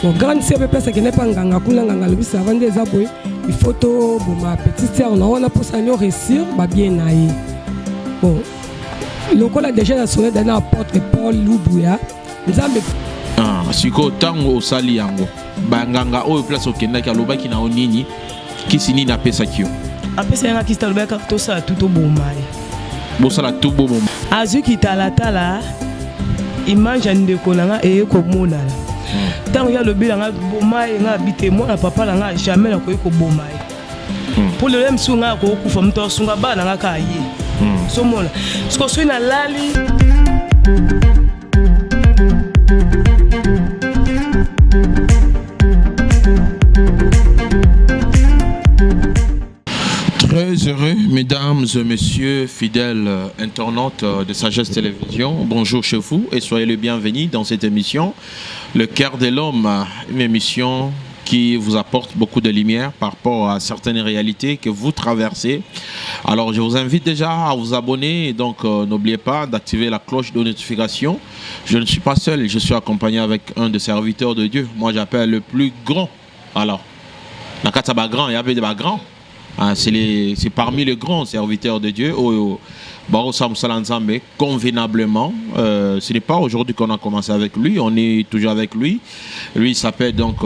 Donc grande sœur place qui n'est pas nganga kuna nganga le bis avant des aboy il faut to bon ma petite sœur on a pour ça nous réussir ba bien naï. Bon le col a déjà la sonné dans apôtre Paul Lubuya nzambe siko tango osali yango ba nganga oyo place okenda ka lobaki na onini kisini na pesa kio apesa yanga kista lobaka to sa tout bomai bosala tout bomai azuki tala image ndeko nanga eye komona tant ya le bilanga bomai nga habité moi na papa langa jamais na koyi ko bomai pour le même sunga ko kufa mto sunga bana nga ka yi so mona sko so na lali. Très heureux, mesdames et messieurs, fidèles internautes de Sagesse Télévision, bonjour chez vous et soyez les bienvenus dans cette émission, Le Cœur de l'Homme, une émission qui vous apporte beaucoup de lumière par rapport à certaines réalités que vous traversez. Alors je vous invite déjà à vous abonner, donc n'oubliez pas d'activer la cloche de notification. Je ne suis pas seul, je suis accompagné avec un des serviteurs de Dieu. Moi j'appelle le plus grand. Alors, la Kataba grand, il y avait des grands. C'est parmi les grands serviteurs de Dieu. Convenablement. Ce n'est pas aujourd'hui qu'on a commencé avec lui, on est toujours avec lui. Lui il s'appelle donc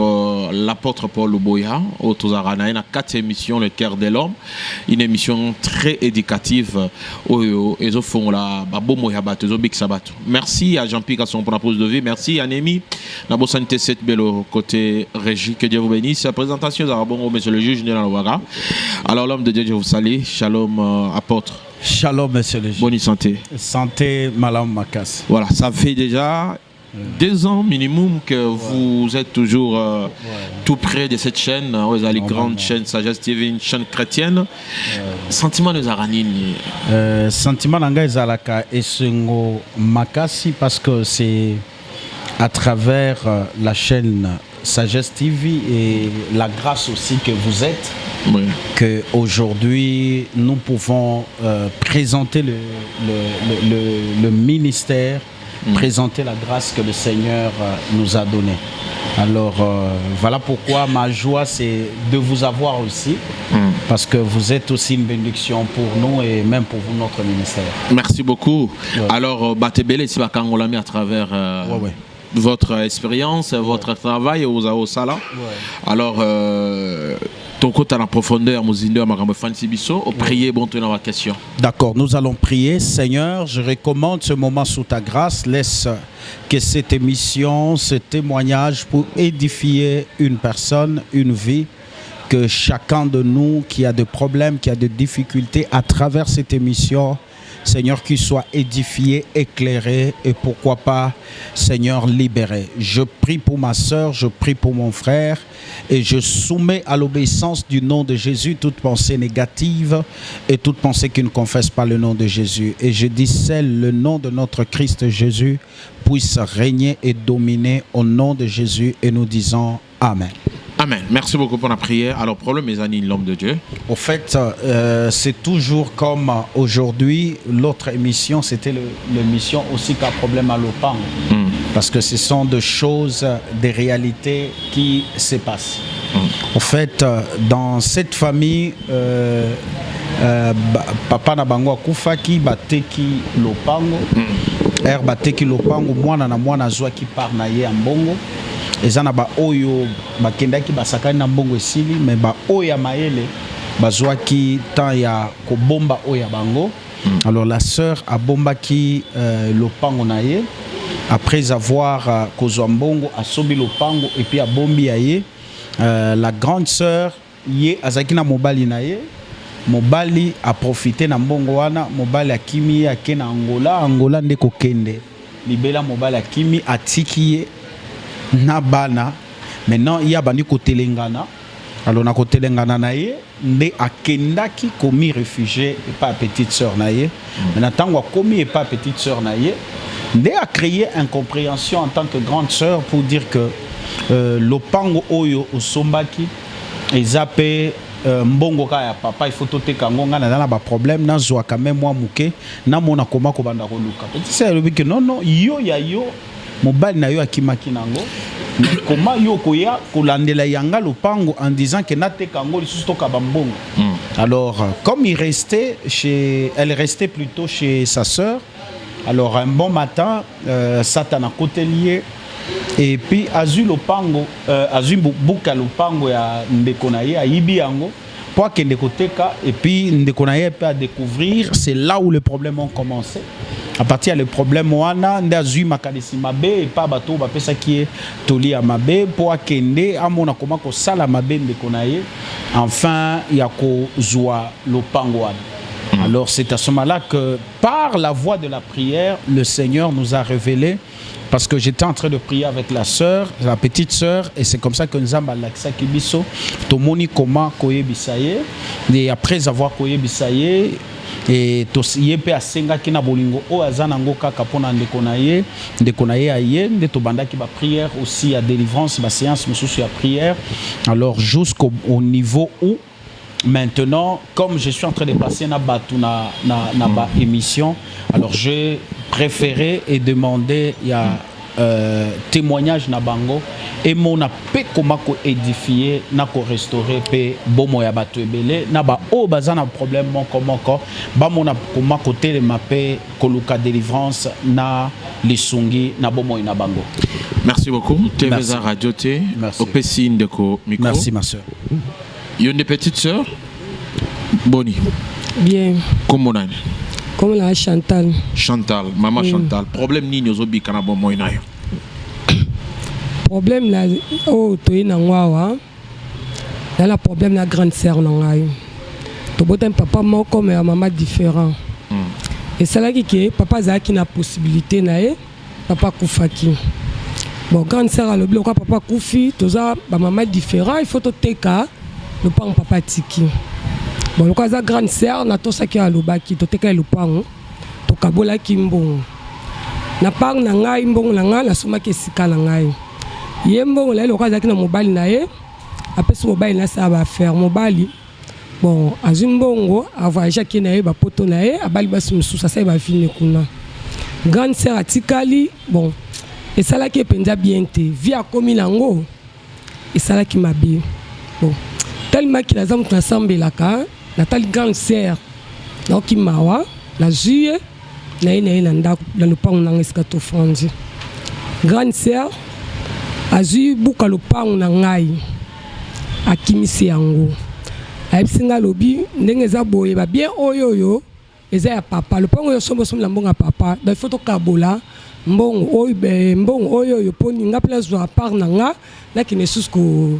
l'apôtre Paul Lubuya. Il y a 4 émissions, Le Cœur de l'Homme. Une émission très éducative. Merci à Jean-Pierre Casson pour la pause de vie. Merci à Némi. La bonne santé, cette belle côté régie. Que Dieu vous bénisse. La présentation de monsieur le juge de la Ouaga. Alors l'homme de Dieu, je vous salue. Shalom, apôtre. Shalom, monsieur le juge. Bonne santé. Santé, Malam Makas. Voilà, ça fait déjà 2 ans minimum que vous êtes toujours tout près de cette chaîne. Vous avez une grande chaîne Sagesse TV, une chaîne chrétienne. Sentiment de Zaranini. Sentiment d'Anga Zalaka et Sengo Makasi parce que c'est à travers la chaîne Sagesse TV et la grâce aussi que vous êtes. Oui. Qu'aujourd'hui nous pouvons présenter le ministère, présenter la grâce que le Seigneur nous a donnée. Alors voilà pourquoi ma joie c'est de vous avoir aussi, parce que vous êtes aussi une bénédiction pour nous et même pour vous, notre ministère. Merci beaucoup. Ouais. Alors Batebele si Bakangolami à travers votre expérience, votre travail au Sala. Ouais. Alors ton côté à la profondeur, priez, bon, tu as une question. D'accord, nous allons prier. Seigneur, je recommande ce moment sous ta grâce. Laisse que cette émission, ce témoignage pour édifier une personne, une vie, que chacun de nous qui a des problèmes, qui a des difficultés à travers cette émission, Seigneur, qu'il soit édifié, éclairé et pourquoi pas, Seigneur, libéré. Je prie pour ma soeur, je prie pour mon frère et je soumets à l'obéissance du nom de Jésus toute pensée négative et toute pensée qui ne confesse pas le nom de Jésus. Et je dissèle le nom de notre Christ Jésus puisse régner et dominer au nom de Jésus et nous disons Amen. Amen. Merci beaucoup pour la prière. Alors, problème, mes amis, l'homme de Dieu. Au fait, c'est toujours comme aujourd'hui, l'autre émission, c'était l'émission aussi qu'un problème à l'OPAN. Parce que ce sont des choses, des réalités qui se passent. Au fait, dans cette famille, papa na bango akufaki bateki lopango. Bateki lopango, mwana na mwana zwaki par na ye ambongo. Ezana ba oyo bakendaki basakani na mbongo esili mais ba oya maele bazwaki temps ya kobomba oya bango. Alors la sœur a bombaki lopango na ye après avoir kozwa mbongo asobi lopango et puis a bombi aye. La grande sœur ye azaki na mobali na ye. Mobali a profité na mbongo wana, mobali akimi ake na Angola nde kokende. Libela mobali akimi atiki ye Nabana. Maintenant il y a bani kotelengana. Alors na kotelengana na ye nde akendaki komi réfugié et pas petite sœur na ye. Maintenant tango komi et pas petite sœur na ye nde a créé incompréhension en tant que grande sœur pour dire que lopango oyo osombaki ezape mbongo ka ya papa il faut tote kangonga na ba problème na zwa quand même moi muke na mona koma ko banda ko luka. Petite sœur lobi que non yo ya yo mobali na yo akimaki nango Mais comment yo koya kolandela yanga lopango en disant que nateka ngo lisusu toka bambongo. Alors comme elle restait plutôt chez sa sœur. Alors un bon matin Satana côté lié et puis azu lopango azu buka lopango ya ndeko na ye ayibi yango pour que ndeko teka et puis ndeko na ye peut à découvrir, c'est là où les problèmes ont commencé. À partir du problème wana nda zui makadisi mabe et pas bateau ba pesa qui est toli à mabe pour akende amona koma ko sala mabe ndeko na ye enfin ya ko zwa lopango wana. Alors c'est à ce moment-là que par la voix de la prière le Seigneur nous a révélé, parce que j'étais en train de prier avec la sœur, la petite sœur, et c'est comme ça que nous avons l'accès Kibiso, Tomoni Koma Koye Bisaye, et après avoir Koye Bisaye, et Tosiyepe Asenga Kina Bolingo, O Azanango Kakapona Ndekonaye Aye, Ndetobanda qui va prière aussi à délivrance, ma séance, monsieur à prière, alors jusqu'au niveau où maintenant, comme je suis en train de passer na émission, alors j'ai préféré et demandé il y a témoignage na bango et mon appel comment ko édifier na ko restaurer pe bomo ya bato ebele na ba o bazana problème mon comment ko ba mon comment ko tele mapé koluka délivrance na lisungi na bomo na bango. Merci beaucoup. TVza Radio T. Opesi ndeko micro. Merci ma sœur. Il y a une petite sœur. Boni. Bien. Comment on a? Comme la Chantal. Chantal, maman Chantal. Problème ni nous obi kanabo moinayo. Problème là, oh toi n'angwawa. Là le problème la grande sœur n'angai. To botem papa moi comme maman différent. Et c'est là que papa zaki na possibilité nae, papa kufaki. Bon grande sœur a le bloc papa kufi, toza ba maman différent, il faut to teka le pan papa tiki. Bon le cas grande sœur na to saki a lobaki to teka le pan to kabola kimbo. Na par na ngai mbongo na nga na soma ke sika na ngai. Yembo le cas ki na mobile na ye. Après ce mobile na ça va faire mobile. Bon azumbongo a voyagé ki na ye ba poto na ye abali ba sumusu ça va finir kuna. Grande sœur atikali bon et ça là qui penza bien te via comme lango et ça là qui m'a bien. Bon tellement qu'il a zamu ensemble la ka la telle grande sœur donc il mawa la juillet na ina dans le pang na eskato franzi grande sœur azu buka le pang na ngai akimisi yango abisinga lobi ndenge za boye ba bien oyoyo eza ya papa le pang yo sombo la mbonga papa da photo kabola mbongo oyoyo poni nga place zo part na nga na kinesus ko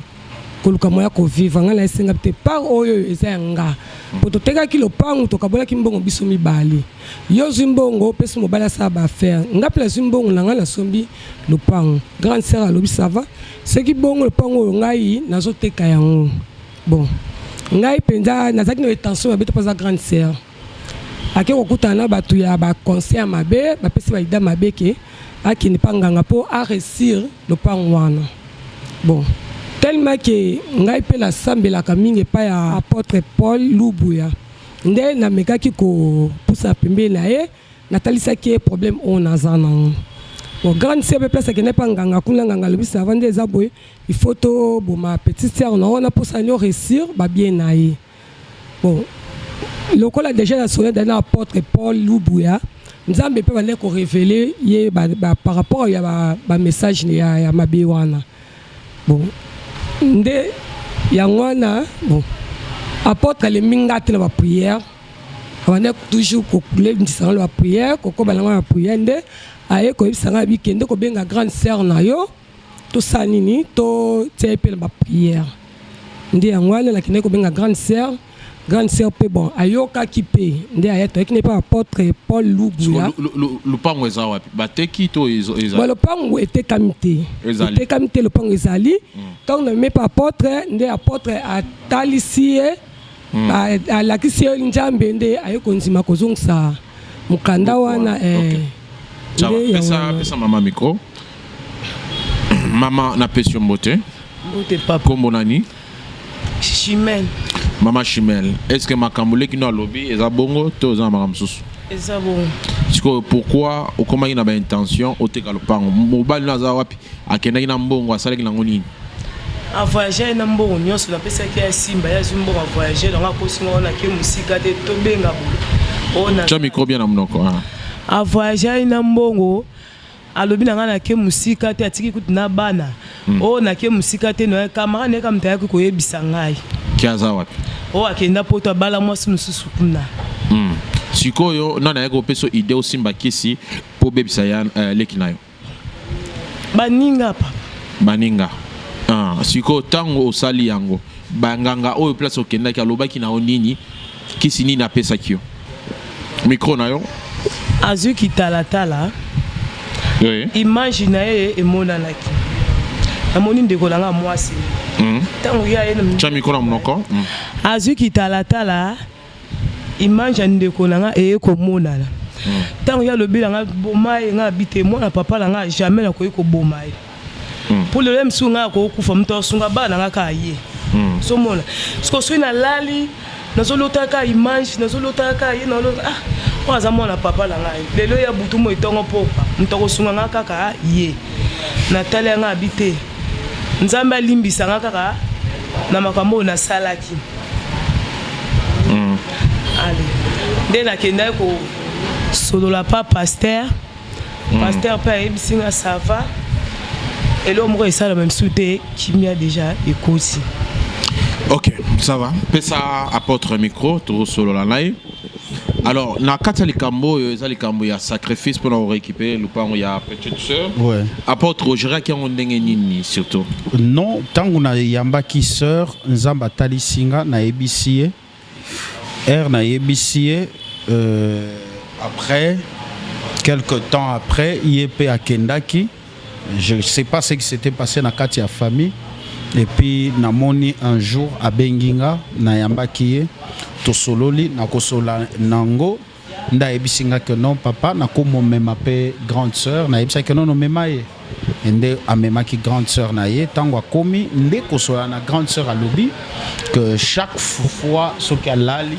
koluka moya ko vivre nga la senga te par oyo eza nga poto teka kilo pangu to kabola kimbongo biso mibali yo zimbongo pesi mobala sa ba faire nga place mbongo na nga la sombi le pangu grande sœur alobi ça va ce qui bongo le pangu ngai nazo teka yango bon ngai penza nazaki no tension ba beto pas grande sœur ake kokutana batu ya ba conseil mabe ba pesi ba ida mabe ke akini panganga po a réussir le pangu wana bon tellement que ngai pe la sambela kaminge pa ya apôtre Paul Lubuya nde na mekaki ko pusa pembe na ye natalisa ki problème on azana bon grande sœur pe place que n'est pas nganga kuna nganga le bisa vande za boy il faut to bon ma petite sœur on a pour ça no réussir ba bien na ye bon le col a déjà la sonné d'un apôtre Paul Lubuya nzambe pe va ko révéler ye par rapport ya ba message ya mabe wana bon nde yangwana bon apôtre le mingati na ba prière avane toujours ko couler ndisanga la prière ko balanga la prière nde aye ko bisanga bikende ko benga grande sœur na yo to sanini to tsepe na ba prière nde yangwana la kine ko benga grande sœur pe bon ayoka kipe nde ayeto ekine pa apôtre Paul Lubuya le pango eza wapi bateki to eza le pango était kamité le pango ezali donc ne met pas apôtre nde apôtre a talisie a lakisi njambe nde ayeko nzima kozongsa mukanda wana pesa mama micro mama na pesio mbote papa kombo nani Chimel Maman Chimel, est-ce que ma camboulé qui nous a lobby et bongo to za makamsusu? Et ça bon. Pourquoi au comment il a une intention au te kalopango mobile naza wapi akenda ina mbongo asale kinango nini a voyager na mbongo nyonso na pesa ki ya simba ya zumbo a voyager donc akosinga na ke musika te to benga bo ona cha micro bien na mnoko a voyager na mbongo alobi na ngana ke musika te atiki kuti na bana o na ke musika te no kamera ne kam tayaki ko yebisa ngai kiaza wapi o akenda poto bala mwasi mususu kuna sikoyo nana yako peso ide osimba kisi po bebisa ya lekinayo baninga papa baninga siko tango osali yango banganga oyo place okenda ki alobaki na onini kisi nini apesa kio micro na yo azuki talatala image na ye emonanaki amoni ndeko nanga mwasi tango ya ye cha micro na mnoko azuki talatala image ndeko nanga ekomonana tango ya lobi nanga boma ye nga bite mwana papa nanga jamais na koyi ko boma ye pour le même sunga ko kufa mto sunga bana nga ka ye so mona sko so na lali nazolota ka image nazolota ka ye na lo waza mwana papa nanga lelo ya butu mo itongo popa mto ko sunga nga kaka ye na tala nga bite nzambe alimbisa nga kaka na makambo na salaki allez dès la kenda ko solo la pas pasteur pas ebisinga ça va et l'homme ça le même souté qui m'y a déjà écouté. Ok, ça va. Pesa apôtre micro tout solo la live. Alors na kata likambo ya sacrifice pour nous récupérer le pan ya petite sœur. Ouais. Apôtre Jira qui on ndenge nini surtout. Non, tangu na yamba ki sœur nzamba talisinga na ebisie. Na ebisie après quelques temps après IEP à Kendaki. Je ne sais pas ce qui s'était passé dans la Katia famille. Et puis, namoni un jour à Benginga, na Yambakie, Tosololi, na Kosola Nango, nda ebisinga que non, papa, na komo même appelé grande sœur, na ebisinga que non, no memaye. Nde amema ki grande sœur na ye, tango komi, nde Kosola na grande sœur à lobby, que chaque fois, ce qu'elle lali,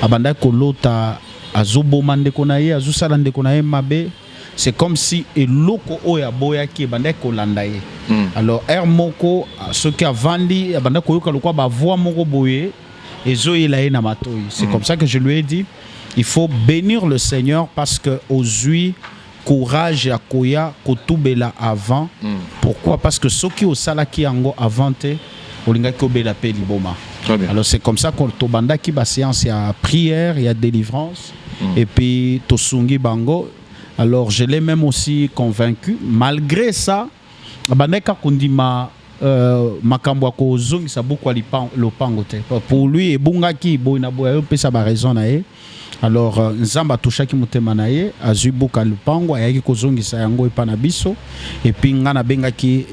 abanda kolota, azobomande konaye, azusalande konaye mabe, c'est comme si eloko oya boya ki bande kolanda ye. Alors moko ce qui a vendu bande koyoka lokwa ba voix moko boye ezo elaye na matoyi. C'est comme ça que je lui ai dit il faut bénir le Seigneur parce que ozui courage ya koya kotubela avant. Pourquoi? Parce que ceux qui au salaki yango avant te olinga ko bela pe liboma. Alors c'est comme ça qu'on tobanda ki ba séance ya prière, il y a délivrance et puis tosungi bango. Alors, je l'ai même aussi convaincu. Malgré ça, pour lui, et Bungaki, ça va raison. Alors, Nzamba Touchaki Mutemanaye, Azubuka Lupango, Ayaki Kozongi Sayango et Panabiso, et puis Ngana Bengaki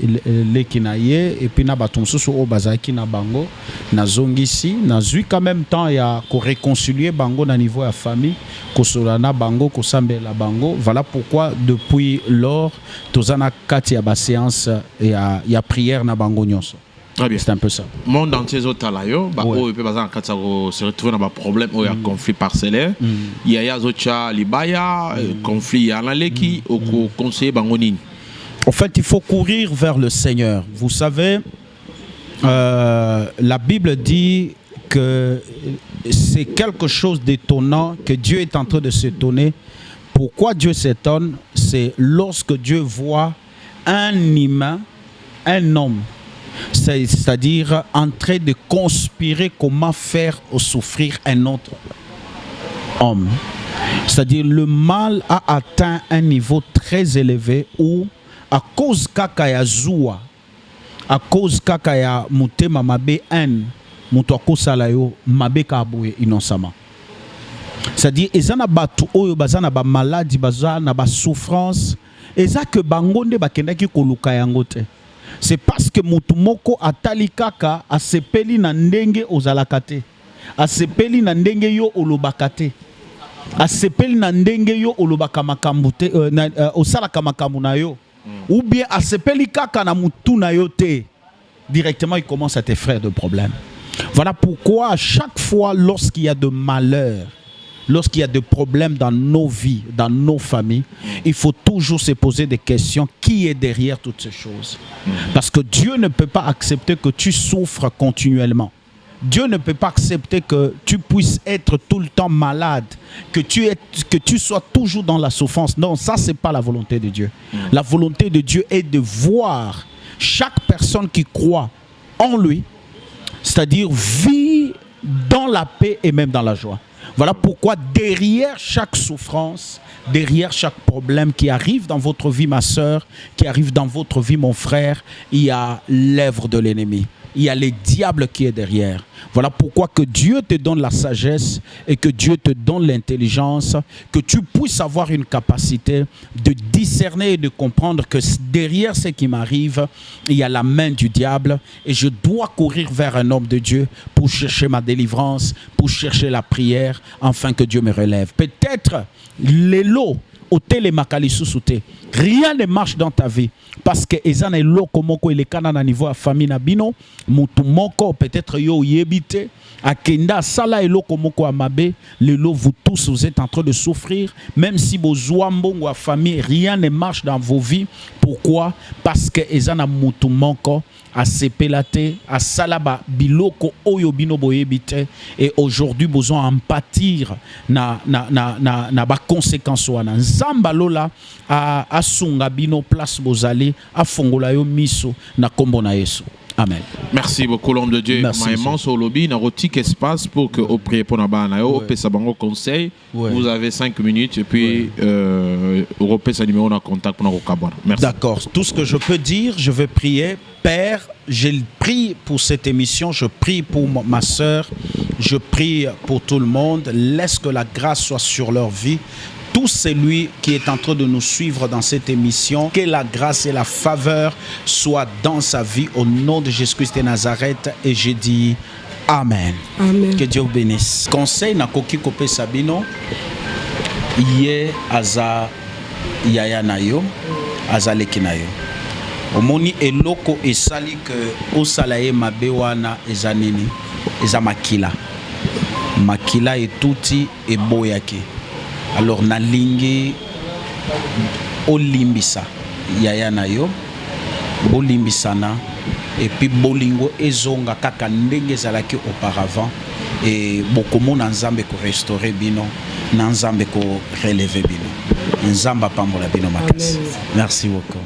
Lekinaye, et puis Nabatonsusu Obazaki Nabango, Nazongi si, Nazui quand même temps, il y a réconcilier Bango na niveau de la famille, Kosolana Bango, Kosambe la Bango. Voilà pourquoi, depuis lors, Tozana Kati y a ba séance, il y a prière na Bango Nyonso. Très bien. C'est un peu ça. Monde entier zotalayo, il peut se retrouver dans un problème où il y a un conflit parcellaire. Il y a zocha libaya, conflit à l'aleki, au conseiller bangonine. En fait, il faut courir vers le Seigneur. Vous savez, la Bible dit que c'est quelque chose d'étonnant, que Dieu est en train de s'étonner. Pourquoi Dieu s'étonne? C'est lorsque Dieu voit un humain, un homme, c'est-à-dire en train de conspirer comment faire souffrir un autre homme. C'est-à-dire le mal a atteint un niveau très élevé où à cause kakaya zoua, à cause kakaya mutema mabe en mutoko salayo mabe kaboué innocemment. C'est-à-dire ezana batu oyo bazana ba maladie bazana ba souffrance eza que bangonde bakendaki koluka yango te. C'est parce que mutumoko atali kaka asepeli na ndenge ozalakate, asepeli na ndenge yo olobakate, asepeli na ndenge yo olobaka makambu te osalaka makambu na yo, ou bien asepeli kaka na mutu na yo te. Directement il commence à te faire de problèmes. Voilà pourquoi à chaque fois lorsqu'il y a de malheur, lorsqu'il y a des problèmes dans nos vies, dans nos familles, il faut toujours se poser des questions. Qui est derrière toutes ces choses? Parce que Dieu ne peut pas accepter que tu souffres continuellement. Dieu ne peut pas accepter que tu puisses être tout le temps malade, que tu sois toujours dans la souffrance. Non, ça, ce n'est pas la volonté de Dieu. La volonté de Dieu est de voir chaque personne qui croit en lui, c'est-à-dire vit dans la paix et même dans la joie. Voilà pourquoi derrière chaque souffrance, derrière chaque problème qui arrive dans votre vie, ma sœur, qui arrive dans votre vie, mon frère, il y a l'œuvre de l'ennemi. Il y a le diable qui est derrière. Voilà pourquoi que Dieu te donne la sagesse et que Dieu te donne l'intelligence, que tu puisses avoir une capacité de discerner et de comprendre que derrière ce qui m'arrive, il y a la main du diable et je dois courir vers un homme de Dieu pour chercher ma délivrance, pour chercher la prière, afin que Dieu me relève. Peut-être les lots au télémakalisouté. Rien ne marche dans ta vie parce que ezana eloko moko elekana na niveau ya famille na bino mutu moko peut-être yo yebite akenda sala eloko moko amabe lelo vous tous vous êtes en train de souffrir même si bozwa mbongo ya famille rien ne marche dans vos vies. Pourquoi? Parce que ezana mutu moko asepelate asalaba biloko oyo bino boyebite et aujourd'hui besoin en pâtir na ba conséquences wana nzamba lola a sunga bino place bozali a fongola yo miso na kombo na Yesu. Amen. Merci beaucoup l'homme de Dieu. Maïman sur lobby na rotique espace pour que au prier pour na bana yo pe sabango conseil. Vous avez 5 minutes et puis Europe sa numéro na contact pour na kokabona. Merci. D'accord. Tout ce que je peux dire, je vais prier. Père, je prie pour cette émission, je prie pour ma sœur, je prie pour tout le monde. Laisse que la grâce soit sur leur vie. Tout celui qui est en train de nous suivre dans cette émission, que la grâce et la faveur soient dans sa vie au nom de Jésus-Christ de Nazareth. Et je dis Amen. Amen. Que Dieu vous bénisse. Conseil na koki kopé sabino, yé aza yaya na yo, aza leki na yo. Omoni eloko esali que osalaye mabe wana ezanini, eza makila. Makila etuti eboyaki. Alors nalingi olimbisa yaya na yo bolimbisana et puis bolingo ezonga kaka ndenge ezalaki auparavant et bokomona nzambe ko restaurer bino na nzambe ko relever bino nzamba pambola bino makasi. Merci beaucoup.